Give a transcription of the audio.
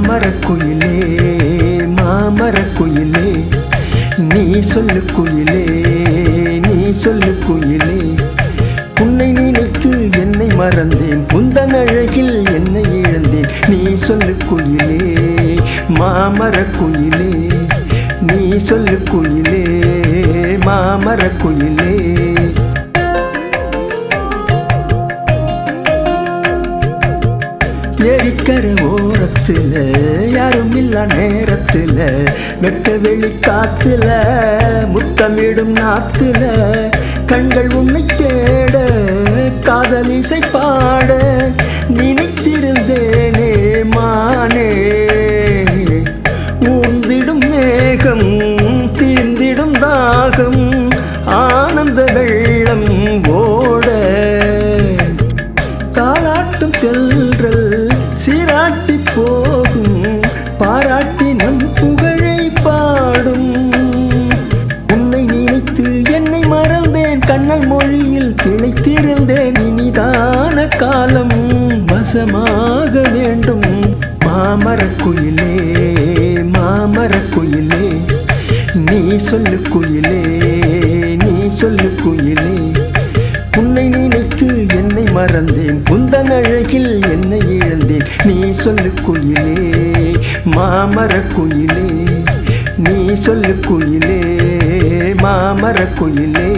மாமரக்குயிலே மாமரக்குயிலே நீ சொல்லு குயிலே நீ சொல்லு குயிலே உன்னை நினைத்து என்னை மறந்தேன் உந்தன் அழகில் என்னை இழந்தேன் நீ சொல்லு குயிலே மாமரக்குயிலே நீ சொல்லு குயிலே மாமரக்குயிலே ஏரிக்கரை ஓரத்துல யாரும் இல்ல நேரத்துல வெட்ட வெளி காத்துல முத்தமிடும் நாத்துல கண்கள் உன்னை தேட காதல் இசை பாட நினைத்திருந்தேனே மானே ஊர்ந்திடும் மேகம் தீர்ந்திடும் தாகம் ஆனந்த வெள்ளம் ஓட தாலாட்டும் தென்றல் சீராட்டி போகும் பாராட்டி நம் புகழை பாடும் உன்னை நினைத்து என்னை மறந்தேன் கண்ணல் மொழியில் திளைத்திருந்தேன் இனிதான காலம் வசமாக வேண்டும் மாமரக்குயிலே மாமரக்குயிலே நீ சொல்லு குயிலே நீ சொல்லு குயிலே உன்னை நினைத்து என்னை மறந்தேன் உந்தன் அழகில் என்னை இழந்தேன் நீ சொல்லு குயிலே மாமரக்குயிலே நீ சொல்லு குயிலே மாமரக்குயிலே